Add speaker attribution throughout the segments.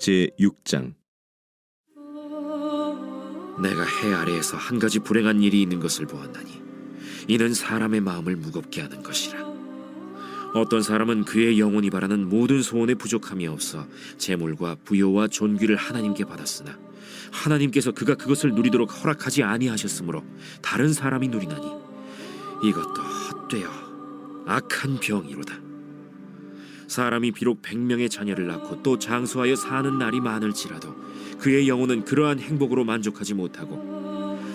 Speaker 1: 제6장.
Speaker 2: 내가 해 아래에서 한 가지 불행한 일이 있는 것을 보았나니 이는 사람의 마음을 무겁게 하는 것이라. 어떤 사람은 그의 영혼이 바라는 모든 소원에 부족함이 없어 재물과 부요와 존귀를 하나님께 받았으나 하나님께서 그가 그것을 누리도록 허락하지 아니하셨으므로 다른 사람이 누리나니 이것도 헛되어 악한 병이로다. 사람이 비록 100명의 자녀를 낳고 또 장수하여 사는 날이 많을지라도 그의 영혼은 그러한 행복으로 만족하지 못하고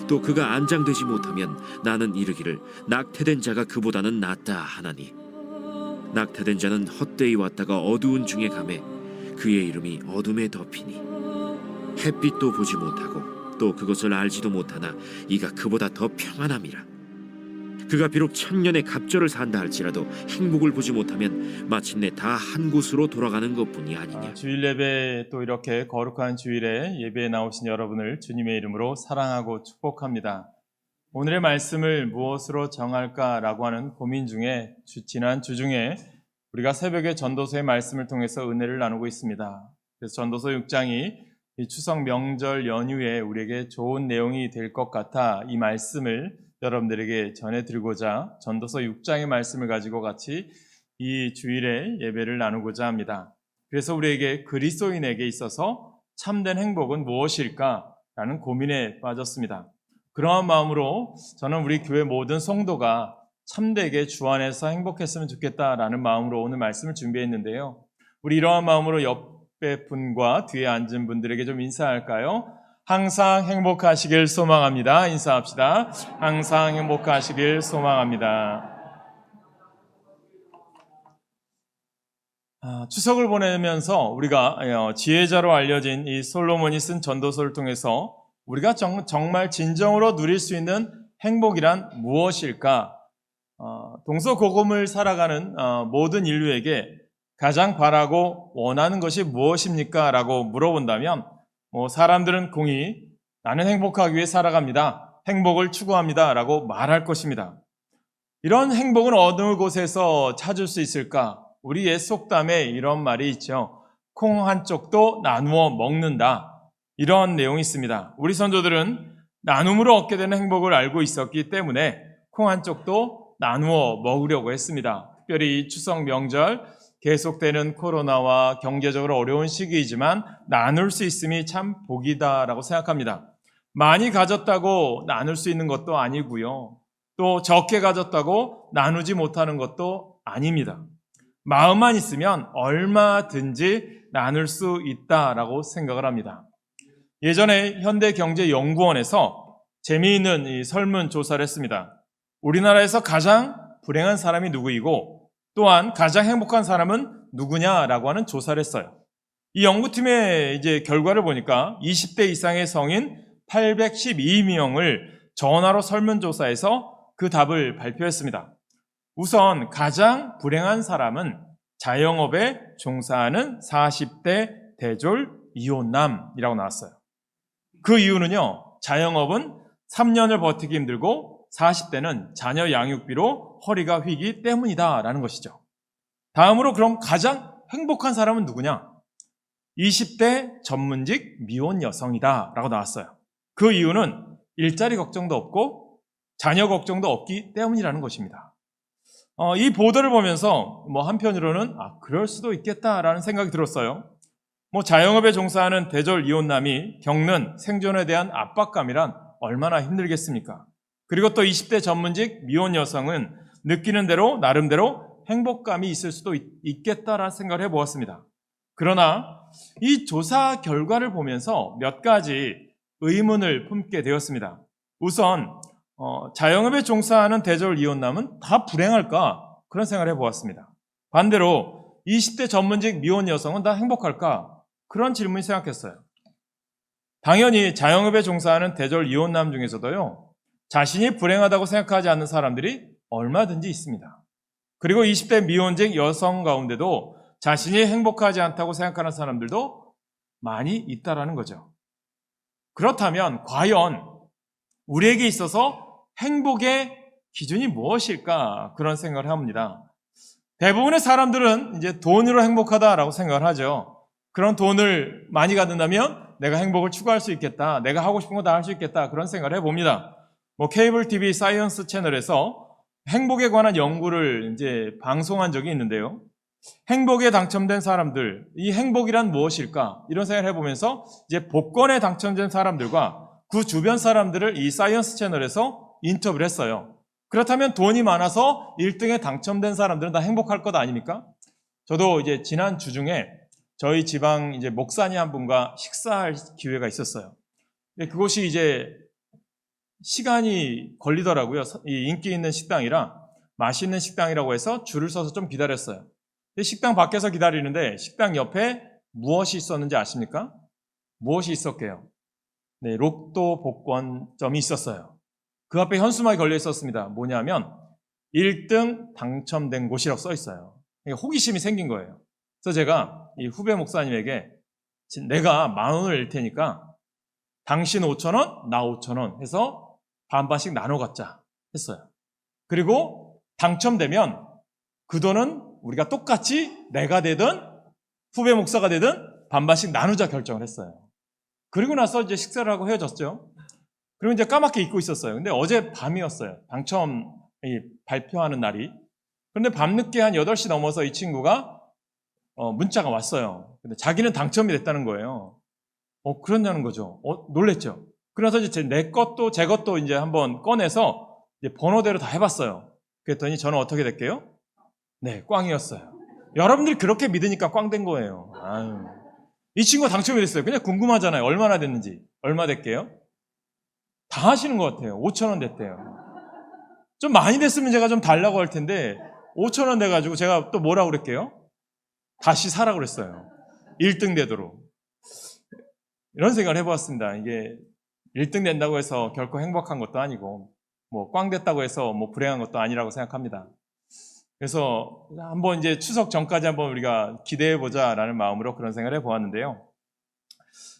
Speaker 2: 또 그가 안장되지 못하면 나는 이르기를 낙태된 자가 그보다는 낫다 하나니 낙태된 자는 헛되이 왔다가 어두운 중에 가매 그의 이름이 어둠에 덮이니 햇빛도 보지 못하고 또 그것을 알지도 못하나 이가 그보다 더 평안함이라. 그가 비록 1000년의 갑절을 산다 할지라도 행복을 보지 못하면 마침내 다 한 곳으로 돌아가는 것뿐이 아니냐.
Speaker 3: 주일 예배, 또 이렇게 거룩한 주일에 예배에 나오신 여러분을 주님의 이름으로 사랑하고 축복합니다. 오늘의 말씀을 무엇으로 정할까라고 하는 고민 중에 지난 주 중에 우리가 새벽에 전도서의 말씀을 통해서 은혜를 나누고 있습니다. 그래서 전도서 6장이 이 추석 명절 연휴에 우리에게 좋은 내용이 될 것 같아 이 말씀을 여러분들에게 전해드리고자 전도서 6장의 말씀을 가지고 같이 이 주일에 예배를 나누고자 합니다. 그래서 우리에게 그리스도인에게 있어서 참된 행복은 무엇일까라는 고민에 빠졌습니다. 그러한 마음으로 저는 우리 교회 모든 성도가 참되게 주 안에서 행복했으면 좋겠다라는 마음으로 오늘 말씀을 준비했는데요. 우리 이러한 마음으로 옆에 분과 뒤에 앉은 분들에게 좀 인사할까요? 항상 행복하시길 소망합니다. 인사합시다. 항상 행복하시길 소망합니다. 추석을 보내면서 우리가 지혜자로 알려진 이 솔로몬이 쓴 전도서를 통해서 우리가 정말 진정으로 누릴 수 있는 행복이란 무엇일까? 동서고금을 살아가는 모든 인류에게 가장 바라고 원하는 것이 무엇입니까? 라고 물어본다면 사람들은 공히 나는 행복하기 위해 살아갑니다. 행복을 추구합니다. 라고 말할 것입니다. 이런 행복은 어느 곳에서 찾을 수 있을까? 우리 옛 속담에 이런 말이 있죠. 콩 한 쪽도 나누어 먹는다. 이런 내용이 있습니다. 우리 선조들은 나눔으로 얻게 되는 행복을 알고 있었기 때문에 콩 한 쪽도 나누어 먹으려고 했습니다. 특별히 이 추석 명절 계속되는 코로나와 경제적으로 어려운 시기이지만 나눌 수 있음이 참 복이다라고 생각합니다. 많이 가졌다고 나눌 수 있는 것도 아니고요. 또 적게 가졌다고 나누지 못하는 것도 아닙니다. 마음만 있으면 얼마든지 나눌 수 있다라고 생각을 합니다. 예전에 현대경제연구원에서 재미있는 이 설문조사를 했습니다. 우리나라에서 가장 불행한 사람이 누구이고 또한 가장 행복한 사람은 누구냐라고 하는 조사를 했어요. 이 연구팀의 이제 결과를 보니까 20대 이상의 성인 812명을 전화로 설문조사해서 그 답을 발표했습니다. 우선 가장 불행한 사람은 자영업에 종사하는 40대 대졸 이혼남이라고 나왔어요. 그 이유는요, 자영업은 3년을 버티기 힘들고 40대는 자녀 양육비로 허리가 휘기 때문이다라는 것이죠. 다음으로 그럼 가장 행복한 사람은 누구냐? 20대 전문직 미혼 여성이다라고 나왔어요. 그 이유는 일자리 걱정도 없고 자녀 걱정도 없기 때문이라는 것입니다. 이 보도를 보면서 한편으로는 그럴 수도 있겠다라는 생각이 들었어요. 자영업에 종사하는 대졸 이혼남이 겪는 생존에 대한 압박감이란 얼마나 힘들겠습니까? 그리고 또 20대 전문직 미혼 여성은 느끼는 대로 나름대로 행복감이 있을 수도 있겠다라는 생각을 해보았습니다. 그러나 이 조사 결과를 보면서 몇 가지 의문을 품게 되었습니다. 우선 자영업에 종사하는 대졸 이혼남은 다 불행할까? 그런 생각을 해보았습니다. 반대로 20대 전문직 미혼 여성은 다 행복할까? 그런 질문이 생각했어요. 당연히 자영업에 종사하는 대졸 이혼남 중에서도요, 자신이 불행하다고 생각하지 않는 사람들이 얼마든지 있습니다. 그리고 20대 미혼직 여성 가운데도 자신이 행복하지 않다고 생각하는 사람들도 많이 있다라는 거죠. 그렇다면 과연 우리에게 있어서 행복의 기준이 무엇일까? 그런 생각을 합니다. 대부분의 사람들은 이제 돈으로 행복하다라고 생각을 하죠. 그런 돈을 많이 갖는다면 내가 행복을 추구할 수 있겠다. 내가 하고 싶은 거 다 할 수 있겠다. 그런 생각을 해봅니다. 케이블 TV 사이언스 채널에서 행복에 관한 연구를 이제 방송한 적이 있는데요. 행복에 당첨된 사람들, 이 행복이란 무엇일까? 이런 생각을 해보면서 이제 복권에 당첨된 사람들과 그 주변 사람들을 이 사이언스 채널에서 인터뷰를 했어요. 그렇다면 돈이 많아서 1등에 당첨된 사람들은 다 행복할 것 아닙니까? 저도 이제 지난 주 중에 저희 지방 이제 목사님 한 분과 식사할 기회가 있었어요. 근데 그곳이 이제 시간이 걸리더라고요. 이 인기 있는 식당이라 맛있는 식당이라고 해서 줄을 서서 좀 기다렸어요. 식당 밖에서 기다리는데 식당 옆에 무엇이 있었는지 아십니까? 무엇이 있었게요? 네, 로또 복권점이 있었어요. 그 앞에 현수막이 걸려 있었습니다. 뭐냐면 1등 당첨된 곳이라고 써 있어요. 호기심이 생긴 거예요. 그래서 제가 이 후배 목사님에게 내가 10,000원을 낼 테니까 당신 5,000원, 나 5,000원 해서 반반씩 나눠 갖자 했어요. 그리고 당첨되면 그 돈은 우리가 똑같이 내가 되든 후배 목사가 되든 반반씩 나누자 결정을 했어요. 그리고 나서 이제 식사를 하고 헤어졌죠. 그리고 이제 까맣게 잊고 있었어요. 근데 어제 밤이었어요. 당첨 발표하는 날이. 그런데 밤늦게 한 8시 넘어서 이 친구가 문자가 왔어요. 근데 자기는 당첨이 됐다는 거예요. 그러냐는 거죠. 놀랬죠. 그래서 이제 내 것도 제 것도 이제 한번 꺼내서 이제 번호대로 다 해봤어요. 그랬더니 저는 어떻게 됐게요? 네, 꽝이었어요. 여러분들이 그렇게 믿으니까 꽝 된 거예요. 아유. 이 친구가 당첨이 됐어요. 그냥 궁금하잖아요. 얼마나 됐는지. 얼마 됐게요? 다 하시는 것 같아요. 5,000원 됐대요. 좀 많이 됐으면 제가 좀 달라고 할 텐데 5,000원 돼가지고 제가 또 뭐라고 그랬게요? 다시 사라고 그랬어요. 1등 되도록. 이런 생각을 해보았습니다. 이게 1등 된다고 해서 결코 행복한 것도 아니고 꽝 됐다고 해서 불행한 것도 아니라고 생각합니다. 그래서 한번 이제 추석 전까지 한번 우리가 기대해 보자라는 마음으로 그런 생각을 해보았는데요.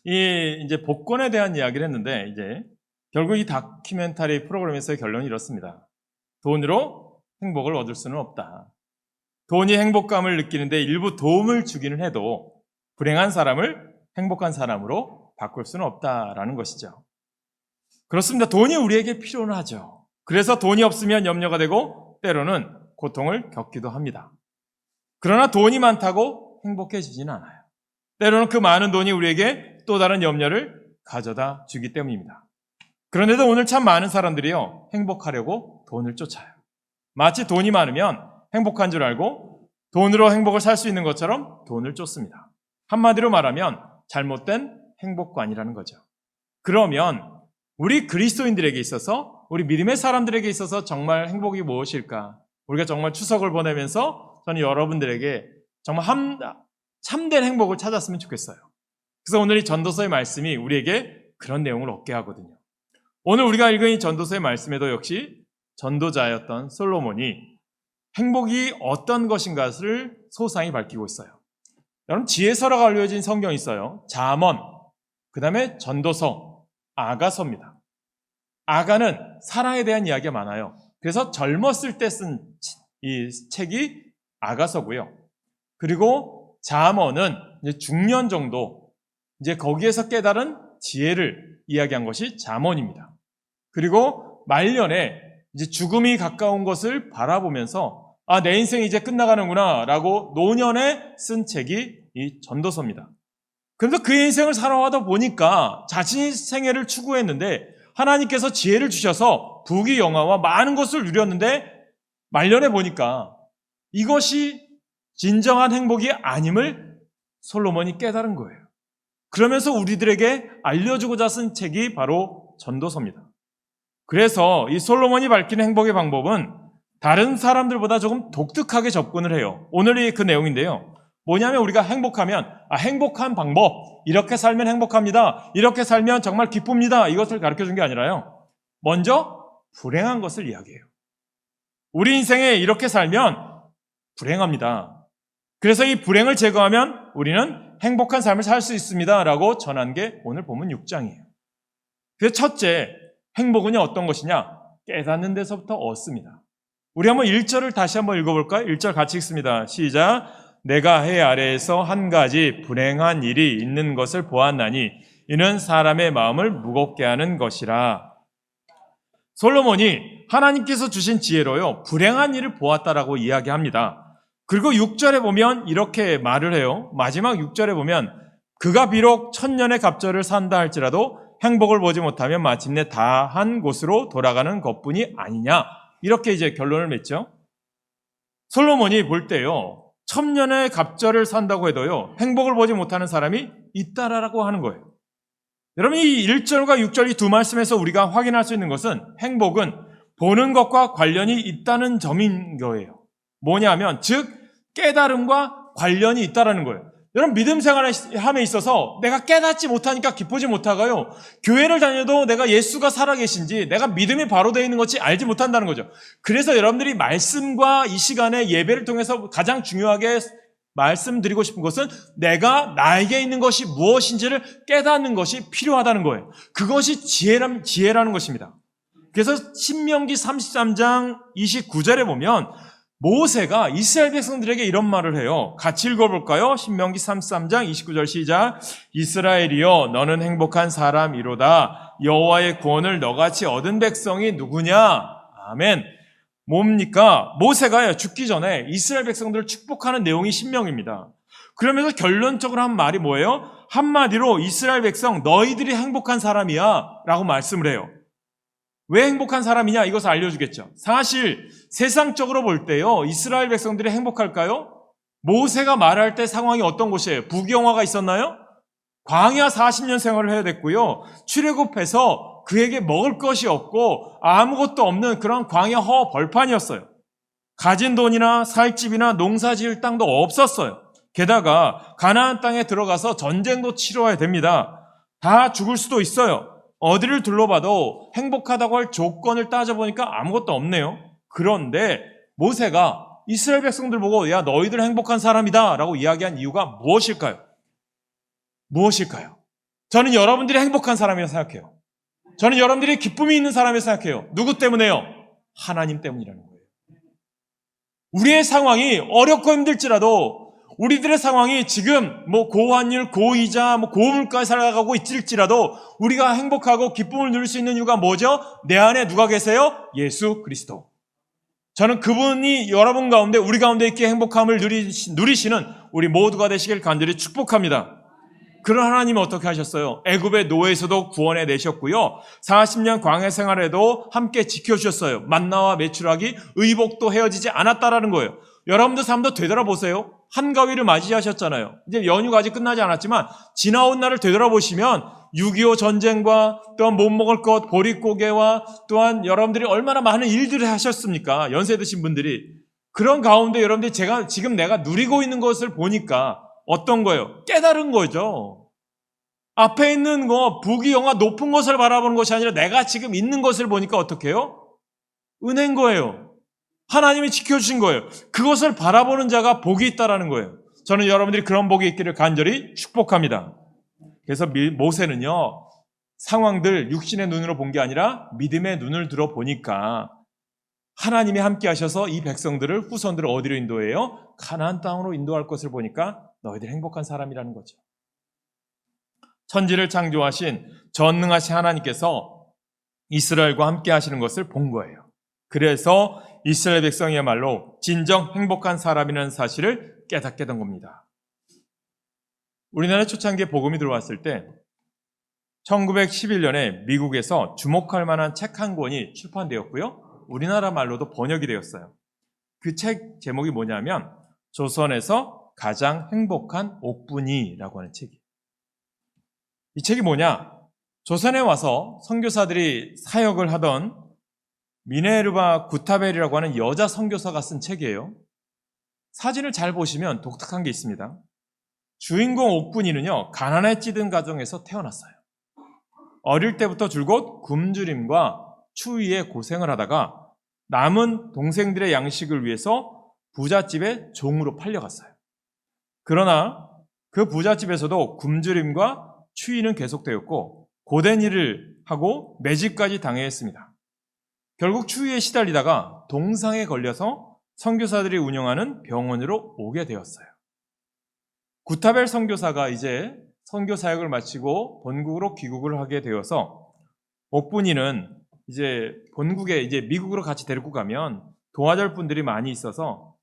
Speaker 3: 이제 복권에 대한 이야기를 했는데 이제 결국 이 다큐멘터리 프로그램에서의 결론이 이렇습니다. 돈으로 행복을 얻을 수는 없다. 돈이 행복감을 느끼는데 일부 도움을 주기는 해도 불행한 사람을 행복한 사람으로 바꿀 수는 없다라는 것이죠. 그렇습니다. 돈이 우리에게 필요는 하죠. 그래서 돈이 없으면 염려가 되고 때로는 고통을 겪기도 합니다. 그러나 돈이 많다고 행복해지지는 않아요. 때로는 그 많은 돈이 우리에게 또 다른 염려를 가져다 주기 때문입니다. 그런데도 오늘 참 많은 사람들이요, 행복하려고 돈을 쫓아요. 마치 돈이 많으면 행복한 줄 알고 돈으로 행복을 살 수 있는 것처럼 돈을 쫓습니다. 한마디로 말하면 잘못된 행복관이라는 거죠. 그러면 우리 그리스도인들에게 있어서, 우리 믿음의 사람들에게 있어서 정말 행복이 무엇일까? 우리가 정말 추석을 보내면서 저는 여러분들에게 정말 참된 행복을 찾았으면 좋겠어요. 그래서 오늘 이 전도서의 말씀이 우리에게 그런 내용을 얻게 하거든요. 오늘 우리가 읽은 이 전도서의 말씀에도 역시 전도자였던 솔로몬이 행복이 어떤 것인가를 소상히 밝히고 있어요. 여러분, 지혜서라고 알려진 성경이 있어요. 잠언, 그 다음에 전도서, 아가서입니다. 아가는 사랑에 대한 이야기가 많아요. 그래서 젊었을 때 쓴 이 책이 아가서고요. 그리고 잠언은 이제 중년 정도, 이제 거기에서 깨달은 지혜를 이야기한 것이 잠언입니다. 그리고 말년에 이제 죽음이 가까운 것을 바라보면서 내 인생이 이제 끝나가는구나 라고 노년에 쓴 책이 이 전도서입니다. 그래서 그 인생을 살아가다 보니까 자신의 생애를 추구했는데 하나님께서 지혜를 주셔서 부귀 영화와 많은 것을 누렸는데 말년에 보니까 이것이 진정한 행복이 아님을 솔로몬이 깨달은 거예요. 그러면서 우리들에게 알려주고자 쓴 책이 바로 전도서입니다. 그래서 이 솔로몬이 밝히는 행복의 방법은 다른 사람들보다 조금 독특하게 접근을 해요. 오늘이 그 내용인데요. 뭐냐면 우리가 행복하면 행복한 방법, 이렇게 살면 행복합니다, 이렇게 살면 정말 기쁩니다, 이것을 가르쳐준 게 아니라요, 먼저 불행한 것을 이야기해요. 우리 인생에 이렇게 살면 불행합니다. 그래서 이 불행을 제거하면 우리는 행복한 삶을 살 수 있습니다 라고 전한 게 오늘 본문 6장이에요. 그래서 첫째, 행복은 어떤 것이냐? 깨닫는 데서부터 얻습니다. 우리 한번 1절을 다시 한번 읽어볼까요? 1절 같이 읽습니다. 시작. 내가 해 아래에서 한 가지 불행한 일이 있는 것을 보았나니 이는 사람의 마음을 무겁게 하는 것이라. 솔로몬이 하나님께서 주신 지혜로요, 불행한 일을 보았다라고 이야기합니다. 그리고 6절에 보면 이렇게 말을 해요. 마지막 6절에 보면 그가 비록 1000년의 갑절을 산다 할지라도 행복을 보지 못하면 마침내 다한 곳으로 돌아가는 것뿐이 아니냐. 이렇게 이제 결론을 맺죠. 솔로몬이 볼 때요, 1000년의 갑절을 산다고 해도요, 행복을 보지 못하는 사람이 있다라고 하는 거예요. 여러분, 이 1절과 6절 이 두 말씀에서 우리가 확인할 수 있는 것은 행복은 보는 것과 관련이 있다는 점인 거예요. 뭐냐면, 즉 깨달음과 관련이 있다라는 거예요. 여러분, 믿음 생활을 함에 있어서 내가 깨닫지 못하니까 기쁘지 못하고요, 교회를 다녀도 내가 예수가 살아계신지 내가 믿음이 바로 되어 있는 것이 알지 못한다는 거죠. 그래서 여러분들이 말씀과 이 시간에 예배를 통해서 가장 중요하게 말씀드리고 싶은 것은 내가 나에게 있는 것이 무엇인지를 깨닫는 것이 필요하다는 거예요. 그것이 지혜라는 것입니다. 그래서 신명기 33장 29절에 보면 모세가 이스라엘 백성들에게 이런 말을 해요. 같이 읽어볼까요? 신명기 33장 29절 시작. 이스라엘이여 너는 행복한 사람이로다. 여호와의 구원을 너같이 얻은 백성이 누구냐? 아멘. 뭡니까? 모세가 죽기 전에 이스라엘 백성들을 축복하는 내용이 신명입니다. 그러면서 결론적으로 한 말이 뭐예요? 한마디로 이스라엘 백성 너희들이 행복한 사람이야 라고 말씀을 해요. 왜 행복한 사람이냐? 이것을 알려주겠죠. 사실 세상적으로 볼 때요, 이스라엘 백성들이 행복할까요? 모세가 말할 때 상황이 어떤 곳이에요? 부경화가 있었나요? 광야 40년 생활을 해야 됐고요, 출애굽해서 그에게 먹을 것이 없고 아무것도 없는 그런 광야 벌판이었어요. 가진 돈이나 살 집이나 농사 지을 땅도 없었어요. 게다가 가나안 땅에 들어가서 전쟁도 치러야 됩니다. 다 죽을 수도 있어요. 어디를 둘러봐도 행복하다고 할 조건을 따져보니까 아무것도 없네요. 그런데 모세가 이스라엘 백성들 보고 야 너희들 행복한 사람이다 라고 이야기한 이유가 무엇일까요? 무엇일까요? 저는 여러분들이 행복한 사람이라고 생각해요. 저는 여러분들이 기쁨이 있는 사람이라고 생각해요. 누구 때문에요? 하나님 때문이라는 거예요. 우리의 상황이 어렵고 힘들지라도 우리들의 상황이 지금 고환율, 고이자, 고물가에 살아가고 있을지라도 우리가 행복하고 기쁨을 누릴 수 있는 이유가 뭐죠? 내 안에 누가 계세요? 예수 그리스도. 저는 그분이 여러분 가운데 우리 가운데 있게 행복함을 누리시는 우리 모두가 되시길 간절히 축복합니다. 그런 하나님은 어떻게 하셨어요? 애굽의 노예에서도 구원해 내셨고요, 40년 광야 생활에도 함께 지켜주셨어요. 만나와 메추라기, 의복도 헤어지지 않았다라는 거예요. 여러분들 삶도 되돌아보세요. 한가위를 맞이하셨잖아요. 이제 연휴가 아직 끝나지 않았지만 지나온 날을 되돌아보시면 6.25 전쟁과 또한 못 먹을 것, 보릿고개와 또한 여러분들이 얼마나 많은 일들을 하셨습니까? 연세 드신 분들이. 그런 가운데 여러분들이 지금 내가 누리고 있는 것을 보니까 어떤 거예요? 깨달은 거죠. 앞에 있는 거, 부귀영화 높은 것을 바라보는 것이 아니라 내가 지금 있는 것을 보니까 어떻게 해요? 은혜인 거예요. 하나님이 지켜주신 거예요. 그것을 바라보는 자가 복이 있다라는 거예요. 저는 여러분들이 그런 복이 있기를 간절히 축복합니다. 그래서 모세는요, 상황들 육신의 눈으로 본 게 아니라 믿음의 눈을 들어 보니까 하나님이 함께 하셔서 이 백성들을, 후손들을 어디로 인도해요? 가나안 땅으로 인도할 것을 보니까 너희들 행복한 사람이라는 거죠. 천지를 창조하신 전능하신 하나님께서 이스라엘과 함께 하시는 것을 본 거예요. 그래서 이스라엘 백성이야말로 진정 행복한 사람이라는 사실을 깨닫게 된 겁니다. 우리나라 초창기에 복음이 들어왔을 때 1911년에 미국에서 주목할 만한 책 한 권이 출판되었고요, 우리나라 말로도 번역이 되었어요. 그 책 제목이 뭐냐면 조선에서 가장 행복한 옥분이라고 하는 책이에요. 이 책이 뭐냐? 조선에 와서 선교사들이 사역을 하던 미네르바 구타벨이라고 하는 여자 선교사가 쓴 책이에요. 사진을 잘 보시면 독특한 게 있습니다. 주인공 옥분이는요, 가난에 찌든 가정에서 태어났어요. 어릴 때부터 줄곧 굶주림과 추위에 고생을 하다가 남은 동생들의 양식을 위해서 부잣집에 종으로 팔려갔어요. 그러나 그 부잣집에서도 굶주림과 추위는 계속되었고 고된 일을 하고 매질까지 당해야 했습니다. 결국 추위에 시달리다가 동상에 걸려서 선교사들이 운영하는 병원으로 오게 되었어요. 구타벨 선교사가 이제 선교 사역을 마치고 본국으로 귀국을 하게 되어서 옥분이는 이제 본국에 이제 미국으로 같이 데리고 가면 도와줄 분들이 많이 있어서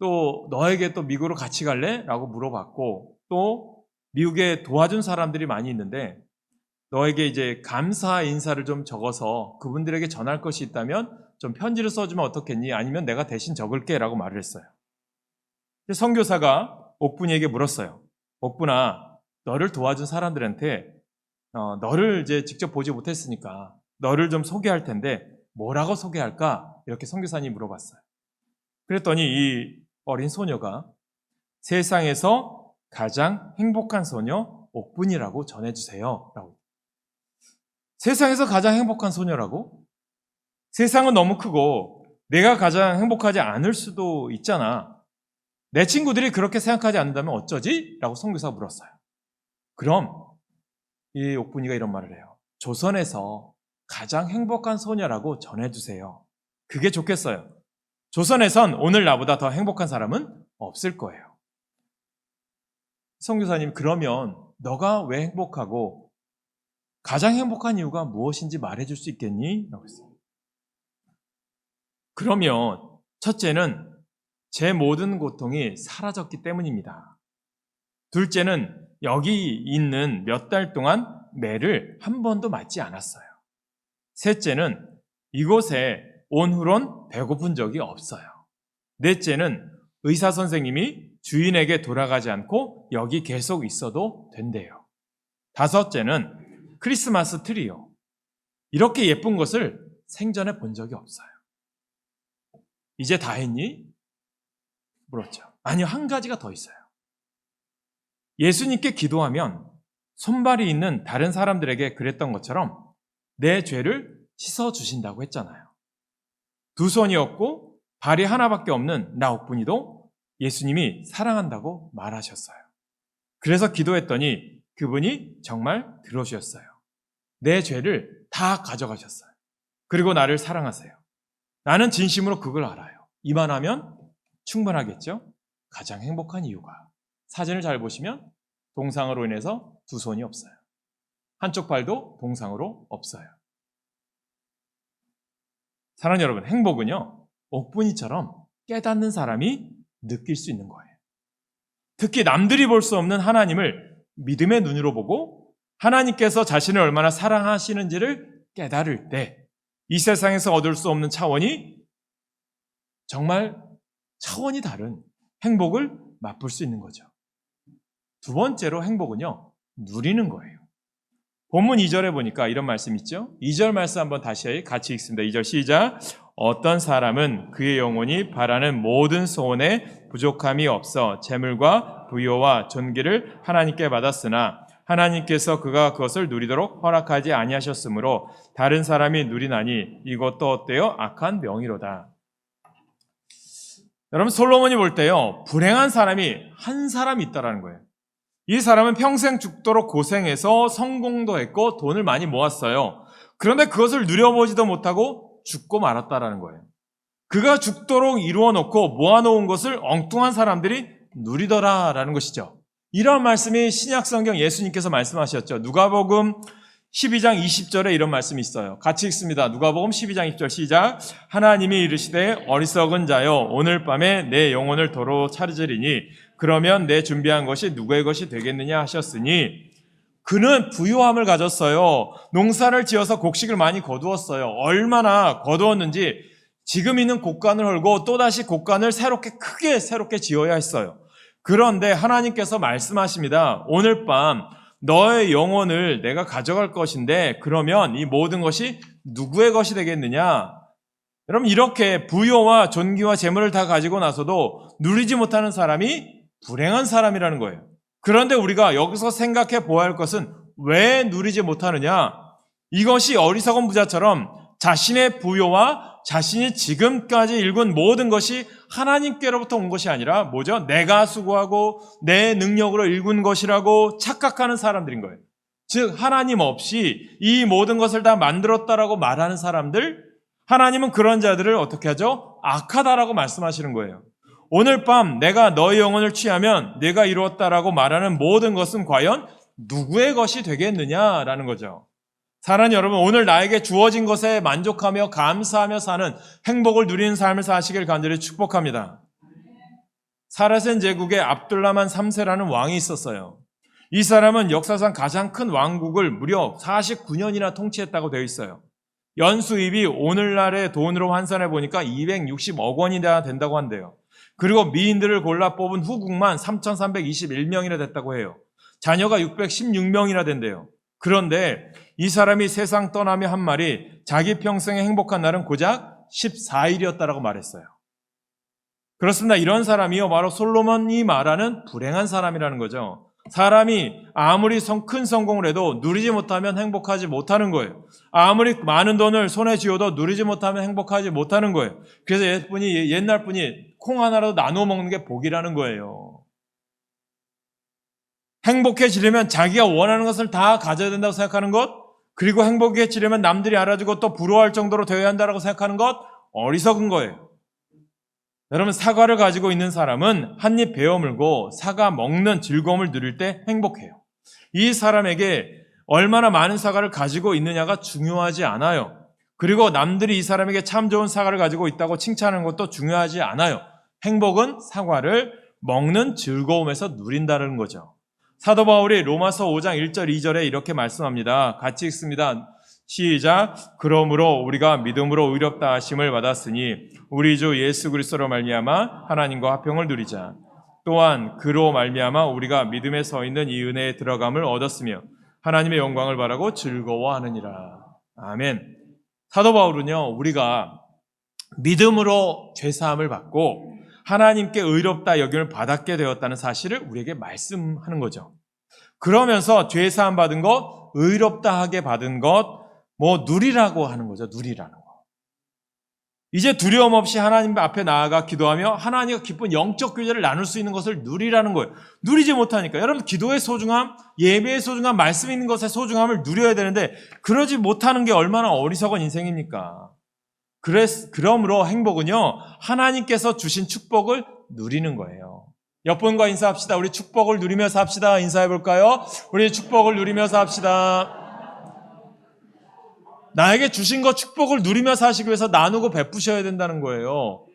Speaker 3: 또 너에게 또 미국으로 같이 갈래? 라고 물어봤고 또 미국에 도와준 사람들이 많이 있는데 너에게 이제 감사 인사를 좀 적어서 그분들에게 전할 것이 있다면 좀 편지를 써주면 어떻겠니? 아니면 내가 대신 적을게 라고 말을 했어요. 선교사가 옥분이에게 물었어요. 옥분아, 너를 도와준 사람들한테 너를 이제 직접 보지 못했으니까 너를 좀 소개할 텐데 뭐라고 소개할까? 이렇게 선교사님이 물어봤어요. 그랬더니 이 어린 소녀가 세상에서 가장 행복한 소녀 옥분이라고 전해주세요. 라고. 세상에서 가장 행복한 소녀라고? 세상은 너무 크고 내가 가장 행복하지 않을 수도 있잖아. 내 친구들이 그렇게 생각하지 않는다면 어쩌지? 라고 선교사가 물었어요. 그럼 이 옥분이가 이런 말을 해요. 조선에서 가장 행복한 소녀라고 전해주세요. 그게 좋겠어요. 조선에선 오늘 나보다 더 행복한 사람은 없을 거예요. 선교사님, 그러면 너가 왜 행복하고 가장 행복한 이유가 무엇인지 말해줄 수 있겠니? 라고 했어요. 그러면 첫째는 제 모든 고통이 사라졌기 때문입니다. 둘째는 여기 있는 몇 달 동안 매를 한 번도 맞지 않았어요. 셋째는 이곳에 온 후론 배고픈 적이 없어요. 넷째는 의사 선생님이 주인에게 돌아가지 않고 여기 계속 있어도 된대요. 다섯째는 크리스마스 트리요. 이렇게 예쁜 것을 생전에 본 적이 없어요. 이제 다 했니? 물었죠. 아니요, 한 가지가 더 있어요. 예수님께 기도하면 손발이 있는 다른 사람들에게 그랬던 것처럼 내 죄를 씻어주신다고 했잖아요. 두 손이 없고 발이 하나밖에 없는 나 옥분이도 예수님이 사랑한다고 말하셨어요. 그래서 기도했더니 그분이 정말 들어주셨어요. 내 죄를 다 가져가셨어요. 그리고 나를 사랑하세요. 나는 진심으로 그걸 알아요. 이만하면 충분하겠죠? 가장 행복한 이유가 사진을 잘 보시면 동상으로 인해서 두 손이 없어요. 한쪽 발도 동상으로 없어요. 사랑하는 여러분, 행복은요, 옥분이처럼 깨닫는 사람이 느낄 수 있는 거예요. 특히 남들이 볼 수 없는 하나님을 믿음의 눈으로 보고 하나님께서 자신을 얼마나 사랑하시는지를 깨달을 때 이 세상에서 얻을 수 없는 차원이 정말 차원이 다른 행복을 맛볼 수 있는 거죠. 두 번째로 행복은요, 누리는 거예요. 본문 2절에 보니까 이런 말씀 있죠? 2절 말씀 한번 다시 같이 읽습니다. 2절 시작. 어떤 사람은 그의 영혼이 바라는 모든 소원에 부족함이 없어 재물과 부요와 존귀를 하나님께 받았으나 하나님께서 그가 그것을 누리도록 허락하지 아니하셨으므로 다른 사람이 누리나니 이것도 어때요? 악한 명의로다. 여러분, 솔로몬이 볼 때요, 불행한 사람이 한 사람 있다라는 거예요. 이 사람은 평생 죽도록 고생해서 성공도 했고 돈을 많이 모았어요. 그런데 그것을 누려보지도 못하고 죽고 말았다라는 거예요. 그가 죽도록 이루어놓고 모아놓은 것을 엉뚱한 사람들이 누리더라라는 것이죠. 이런 말씀이 신약성경 예수님께서 말씀하셨죠. 누가복음 12장 20절에 이런 말씀이 있어요. 같이 읽습니다. 누가복음 12장 20절 시작. 하나님이 이르시되 어리석은 자여 오늘 밤에 내 영혼을 도로 차르리니 그러면 내 준비한 것이 누구의 것이 되겠느냐 하셨으니 그는 부유함을 가졌어요. 농사를 지어서 곡식을 많이 거두었어요. 얼마나 거두었는지 지금 있는 곡간을 헐고 또다시 곡간을 크게 새롭게 지어야 했어요. 그런데 하나님께서 말씀하십니다. 오늘 밤 너의 영혼을 내가 가져갈 것인데 그러면 이 모든 것이 누구의 것이 되겠느냐? 여러분, 이렇게 부요와 존귀와 재물을 다 가지고 나서도 누리지 못하는 사람이 불행한 사람이라는 거예요. 그런데 우리가 여기서 생각해 보아야 할 것은 왜 누리지 못하느냐? 이것이 어리석은 부자처럼 자신의 부요와 자신이 지금까지 일군 모든 것이 하나님께로부터 온 것이 아니라 뭐죠? 내가 수고하고 내 능력으로 일군 것이라고 착각하는 사람들인 거예요. 즉 하나님 없이 이 모든 것을 다 만들었다라고 말하는 사람들, 하나님은 그런 자들을 어떻게 하죠? 악하다라고 말씀하시는 거예요. 오늘 밤 내가 너의 영혼을 취하면 내가 이루었다라고 말하는 모든 것은 과연 누구의 것이 되겠느냐라는 거죠. 사랑하는 여러분, 오늘 나에게 주어진 것에 만족하며 감사하며 사는 행복을 누리는 삶을 사시길 간절히 축복합니다. 사라센 제국에 압둘라만 3세라는 왕이 있었어요. 이 사람은 역사상 가장 큰 왕국을 무려 49년이나 통치했다고 되어 있어요. 연수입이 오늘날의 돈으로 환산해 보니까 260억 원이 된다고 한대요. 그리고 미인들을 골라 뽑은 후궁만 3,321명이나 됐다고 해요. 자녀가 616명이나 된대요. 그런데 이 사람이 세상 떠나며 한 말이 자기 평생에 행복한 날은 고작 14일이었다라고 말했어요. 그렇습니다. 이런 사람이요, 바로 솔로몬이 말하는 불행한 사람이라는 거죠. 사람이 아무리 큰 성공을 해도 누리지 못하면 행복하지 못하는 거예요. 아무리 많은 돈을 손에 쥐어도 누리지 못하면 행복하지 못하는 거예요. 그래서 옛날 분이 콩 하나라도 나누어 먹는 게 복이라는 거예요. 행복해지려면 자기가 원하는 것을 다 가져야 된다고 생각하는 것, 그리고 행복해지려면 남들이 알아주고 또 부러워할 정도로 되어야 한다고 생각하는 것, 어리석은 거예요. 여러분, 사과를 가지고 있는 사람은 한 입 베어 물고 사과 먹는 즐거움을 누릴 때 행복해요. 이 사람에게 얼마나 많은 사과를 가지고 있느냐가 중요하지 않아요. 그리고 남들이 이 사람에게 참 좋은 사과를 가지고 있다고 칭찬하는 것도 중요하지 않아요. 행복은 사과를 먹는 즐거움에서 누린다는 거죠. 사도 바울이 로마서 5장 1절 2절에 이렇게 말씀합니다. 같이 읽습니다. 시작. 그러므로 우리가 믿음으로 의롭다 하심을 받았으니 우리 주 예수 그리스도로 말미암아 하나님과 화평을 누리자. 또한 그로 말미암아 우리가 믿음에 서 있는 이 은혜에 들어감을 얻었으며 하나님의 영광을 바라고 즐거워하느니라. 아멘. 사도 바울은요, 우리가 믿음으로 죄사함을 받고 하나님께 의롭다 여김을 받았게 되었다는 사실을 우리에게 말씀하는 거죠. 그러면서 죄사함 받은 것, 의롭다 하게 받은 것, 누리라고 하는 거죠. 누리라는 거. 이제 두려움 없이 하나님 앞에 나아가 기도하며 하나님과 깊은 영적 교제를 나눌 수 있는 것을 누리라는 거예요. 누리지 못하니까. 여러분, 기도의 소중함, 예배의 소중함, 말씀 있는 것의 소중함을 누려야 되는데 그러지 못하는 게 얼마나 어리석은 인생입니까? 그러므로 행복은요, 하나님께서 주신 축복을 누리는 거예요. 옆분과 인사합시다. 우리 축복을 누리면서 합시다. 인사해 볼까요? 우리 축복을 누리면서 합시다. 나에게 주신 것 축복을 누리면서 하시기 위해서 나누고 베푸셔야 된다는 거예요.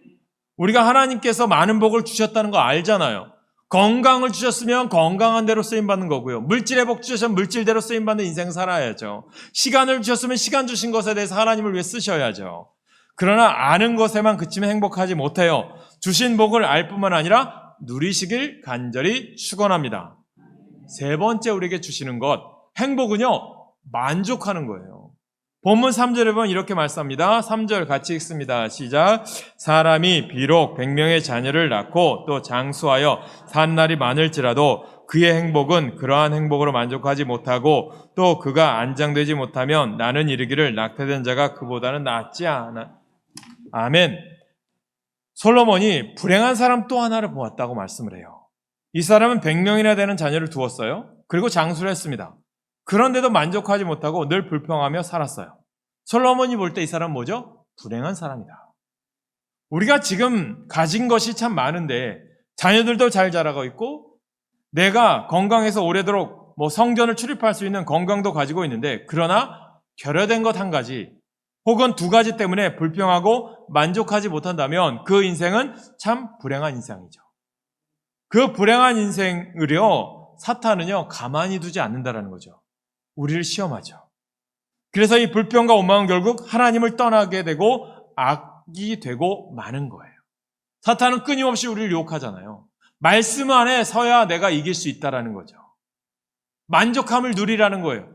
Speaker 3: 우리가 하나님께서 많은 복을 주셨다는 거 알잖아요. 건강을 주셨으면 건강한 대로 쓰임받는 거고요. 물질의 복 주셨으면 물질대로 쓰임받는 인생 살아야죠. 시간을 주셨으면 시간 주신 것에 대해서 하나님을 위해 쓰셔야죠. 그러나 아는 것에만 그치면 행복하지 못해요. 주신 복을 알 뿐만 아니라 누리시길 간절히 축원합니다. 세 번째 우리에게 주시는 것, 행복은요, 만족하는 거예요. 본문 3절에 보면 이렇게 말씀합니다. 3절 같이 읽습니다. 시작. 사람이 비록 100명의 자녀를 낳고 또 장수하여 산 날이 많을지라도 그의 행복은 그러한 행복으로 만족하지 못하고 또 그가 안장되지 못하면 나는 이르기를 낙태된 자가 그보다는 낫지 않아. 아멘. 솔로몬이 불행한 사람 또 하나를 보았다고 말씀을 해요. 이 사람은 100명이나 되는 자녀를 두었어요. 그리고 장수를 했습니다. 그런데도 만족하지 못하고 늘 불평하며 살았어요. 솔로몬이 볼 때 이 사람은 뭐죠? 불행한 사람이다. 우리가 지금 가진 것이 참 많은데 자녀들도 잘 자라고 있고 내가 건강해서 오래도록 성전을 출입할 수 있는 건강도 가지고 있는데 그러나 결여된 것 한 가지 혹은 두 가지 때문에 불평하고 만족하지 못한다면 그 인생은 참 불행한 인생이죠. 그 불행한 인생을요, 사탄은요, 가만히 두지 않는다라는 거죠. 우리를 시험하죠. 그래서 이 불평과 원망은 결국 하나님을 떠나게 되고 악이 되고 마는 거예요. 사탄은 끊임없이 우리를 유혹하잖아요. 말씀 안에 서야 내가 이길 수 있다라는 거죠. 만족함을 누리라는 거예요.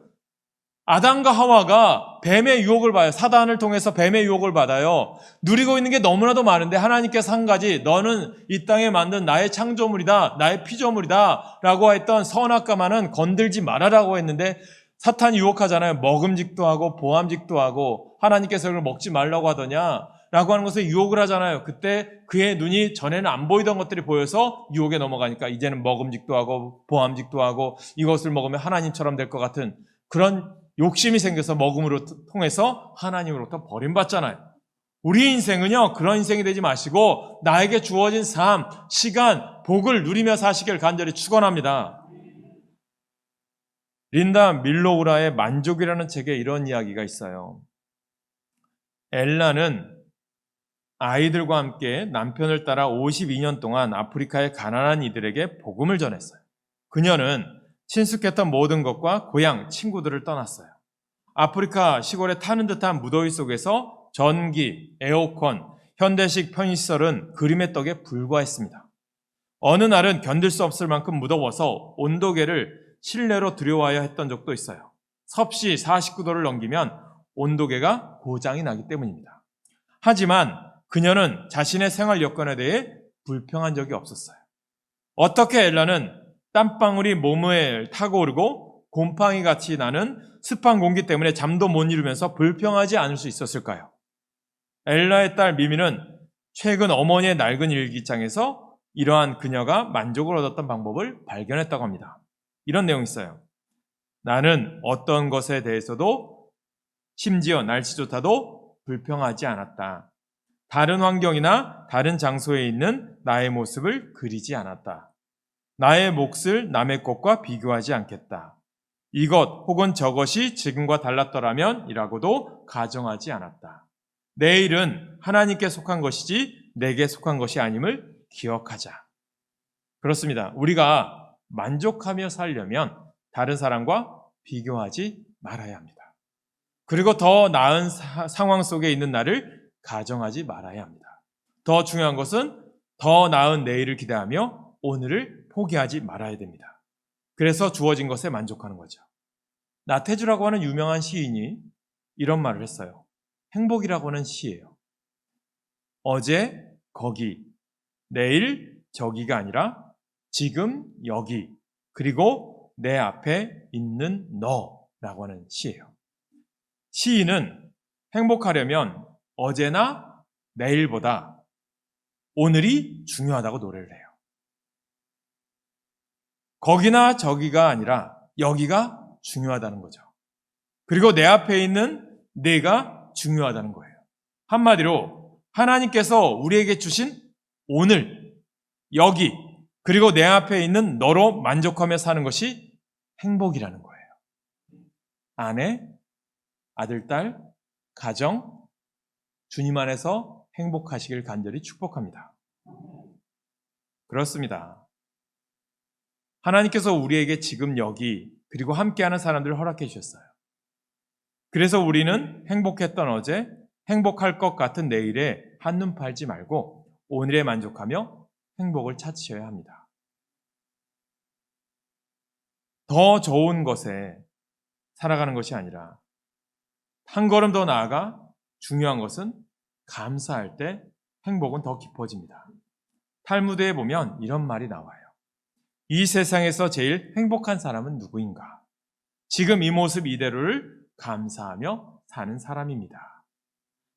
Speaker 3: 아담과 하와가 뱀의 유혹을 받아요. 사단을 통해서 뱀의 유혹을 받아요. 누리고 있는 게 너무나도 많은데 하나님께서 한 가지, 너는 이 땅에 만든 나의 창조물이다, 나의 피조물이다 라고 했던 선악과만은 건들지 말아라고 했는데 사탄이 유혹하잖아요. 먹음직도 하고 보암직도 하고 하나님께서 그걸 먹지 말라고 하더냐 라고 하는 것을 유혹을 하잖아요. 그때 그의 눈이 전에는 안 보이던 것들이 보여서 유혹에 넘어가니까 이제는 먹음직도 하고 보암직도 하고 이것을 먹으면 하나님처럼 될 것 같은 그런 욕심이 생겨서 먹음으로 통해서 하나님으로부터 버림받잖아요. 우리 인생은요, 그런 인생이 되지 마시고 나에게 주어진 삶, 시간, 복을 누리며 사시길 간절히 축원합니다. 린다 밀로우라의 만족이라는 책에 이런 이야기가 있어요. 엘라는 아이들과 함께 남편을 따라 52년 동안 아프리카의 가난한 이들에게 복음을 전했어요. 그녀는 친숙했던 모든 것과 고향, 친구들을 떠났어요. 아프리카 시골에 타는 듯한 무더위 속에서 전기, 에어컨, 현대식 편의시설은 그림의 떡에 불과했습니다. 어느 날은 견딜 수 없을 만큼 무더워서 온도계를 실내로 들여와야 했던 적도 있어요. 섭씨 49도를 넘기면 온도계가 고장이 나기 때문입니다. 하지만 그녀는 자신의 생활 여건에 대해 불평한 적이 없었어요. 어떻게 엘라는 땀방울이 몸에 타고 오르고 곰팡이 같이 나는 습한 공기 때문에 잠도 못 이루면서 불평하지 않을 수 있었을까요? 엘라의 딸 미미는 최근 어머니의 낡은 일기장에서 이러한 그녀가 만족을 얻었던 방법을 발견했다고 합니다. 이런 내용이 있어요. 나는 어떤 것에 대해서도 심지어 날씨조차도 불평하지 않았다. 다른 환경이나 다른 장소에 있는 나의 모습을 그리지 않았다. 나의 몫을 남의 것과 비교하지 않겠다. 이것 혹은 저것이 지금과 달랐더라면 이라고도 가정하지 않았다. 내일은 하나님께 속한 것이지 내게 속한 것이 아님을 기억하자. 그렇습니다. 우리가 만족하며 살려면 다른 사람과 비교하지 말아야 합니다. 그리고 더 나은 상황 속에 있는 나를 가정하지 말아야 합니다. 더 중요한 것은 더 나은 내일을 기대하며 오늘을 포기하지 말아야 됩니다. 그래서 주어진 것에 만족하는 거죠. 나태주라고 하는 유명한 시인이 이런 말을 했어요. 행복이라고 하는 시예요. 어제 거기, 내일 저기가 아니라 지금 여기, 그리고 내 앞에 있는 너라고 하는 시예요. 시인은 행복하려면 어제나 내일보다 오늘이 중요하다고 노래를 해요. 거기나 저기가 아니라 여기가 중요하다는 거죠. 그리고 내 앞에 있는 내가 중요하다는 거예요. 한마디로 하나님께서 우리에게 주신 오늘, 여기, 그리고 내 앞에 있는 너로 만족하며 사는 것이 행복이라는 거예요. 아내, 아들, 딸, 가정, 주님 안에서 행복하시길 간절히 축복합니다. 그렇습니다. 하나님께서 우리에게 지금 여기 그리고 함께하는 사람들을 허락해 주셨어요. 그래서 우리는 행복했던 어제, 행복할 것 같은 내일에 한눈 팔지 말고 오늘에 만족하며 행복을 찾으셔야 합니다. 더 좋은 것에 살아가는 것이 아니라 한 걸음 더 나아가 중요한 것은 감사할 때 행복은 더 깊어집니다. 탈무드에 보면 이런 말이 나와요. 이 세상에서 제일 행복한 사람은 누구인가? 지금 이 모습 이대로를 감사하며 사는 사람입니다.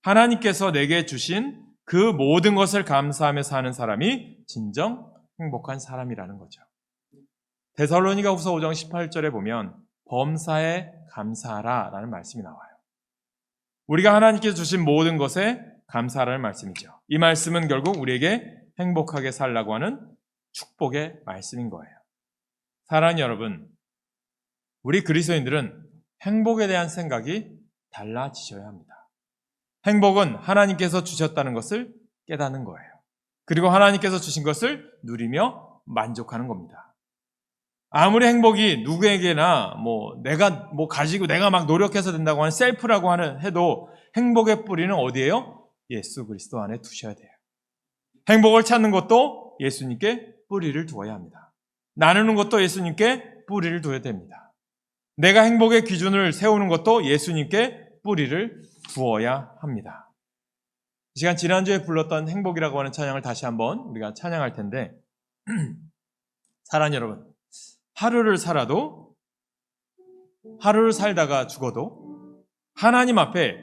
Speaker 3: 하나님께서 내게 주신 그 모든 것을 감사하며 사는 사람이 진정 행복한 사람이라는 거죠. 데살로니가 후서 5장 18절에 보면 범사에 감사하라 라는 말씀이 나와요. 우리가 하나님께서 주신 모든 것에 감사하라는 말씀이죠. 이 말씀은 결국 우리에게 행복하게 살라고 하는 축복의 말씀인 거예요. 사랑하는 여러분, 우리 그리스도인들은 행복에 대한 생각이 달라지셔야 합니다. 행복은 하나님께서 주셨다는 것을 깨닫는 거예요. 그리고 하나님께서 주신 것을 누리며 만족하는 겁니다. 아무리 행복이 누구에게나 내가 가지고 내가 막 노력해서 된다고 하는 셀프라고 해도 행복의 뿌리는 어디예요? 예수 그리스도 안에 두셔야 돼요. 행복을 찾는 것도 예수님께 뿌리를 두어야 합니다. 나누는 것도 예수님께 뿌리를 두어야 됩니다. 내가 행복의 기준을 세우는 것도 예수님께 뿌리를 두어야 합니다. 이 시간 지난주에 불렀던 행복이라고 하는 찬양을 다시 한번 우리가 찬양할 텐데 사랑하는 여러분, 하루를 살다가 죽어도 하나님 앞에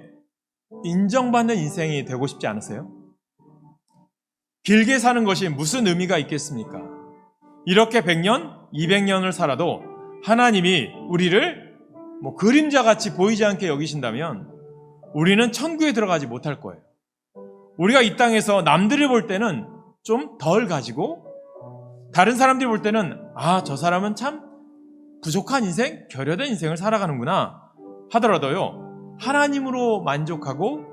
Speaker 3: 인정받는 인생이 되고 싶지 않으세요? 길게 사는 것이 무슨 의미가 있겠습니까? 이렇게 100년, 200년을 살아도 하나님이 우리를 그림자같이 보이지 않게 여기신다면 우리는 천국에 들어가지 못할 거예요. 우리가 이 땅에서 남들이 볼 때는 좀 덜 가지고 다른 사람들이 볼 때는 저 사람은 참 부족한 인생, 결여된 인생을 살아가는구나 하더라도요, 하나님으로 만족하고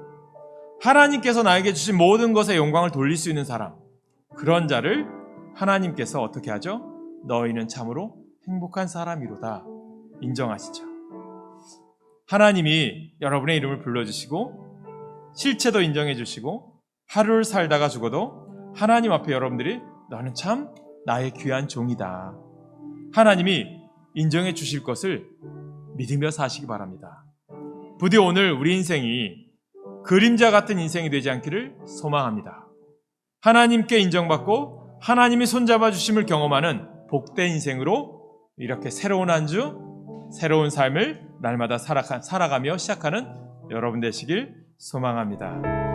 Speaker 3: 하나님께서 나에게 주신 모든 것에 영광을 돌릴 수 있는 사람, 그런 자를 하나님께서 어떻게 하죠? 너희는 참으로 행복한 사람이로다 인정하시죠. 하나님이 여러분의 이름을 불러주시고 실체도 인정해 주시고 하루를 살다가 죽어도 하나님 앞에 여러분들이 너는 참 나의 귀한 종이다, 하나님이 인정해 주실 것을 믿으며 사시기 바랍니다. 부디 오늘 우리 인생이 그림자 같은 인생이 되지 않기를 소망합니다. 하나님께 인정받고 하나님이 손잡아 주심을 경험하는 복된 인생으로 이렇게 새로운 한 주, 새로운 삶을 날마다 살아가며 시작하는 여러분 되시길 소망합니다.